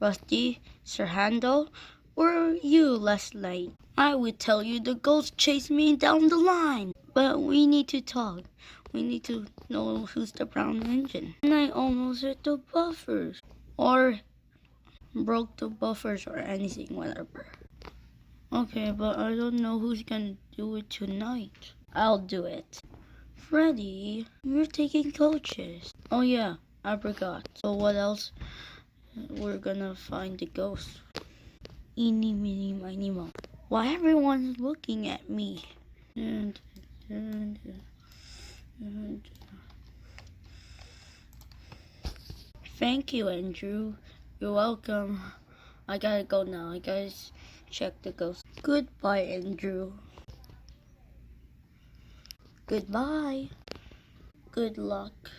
Rusty, Sir Handel, or you, Leslie. I would tell you the ghost chased me down the line. But we need to talk. We need to know who's the brown engine. And I almost hit the buffers. Or broke the buffers or anything, whatever. Okay, but I don't know who's gonna do it tonight. I'll do it. Freddy, you're taking coaches. Oh yeah, I forgot. So what else? We're gonna find the ghost. Eeny, meeny, miny, mo. Why everyone's looking at me? Thank you, Andrew. You're welcome. I gotta go now. I gotta check the ghost. Goodbye, Andrew. Goodbye. Good luck.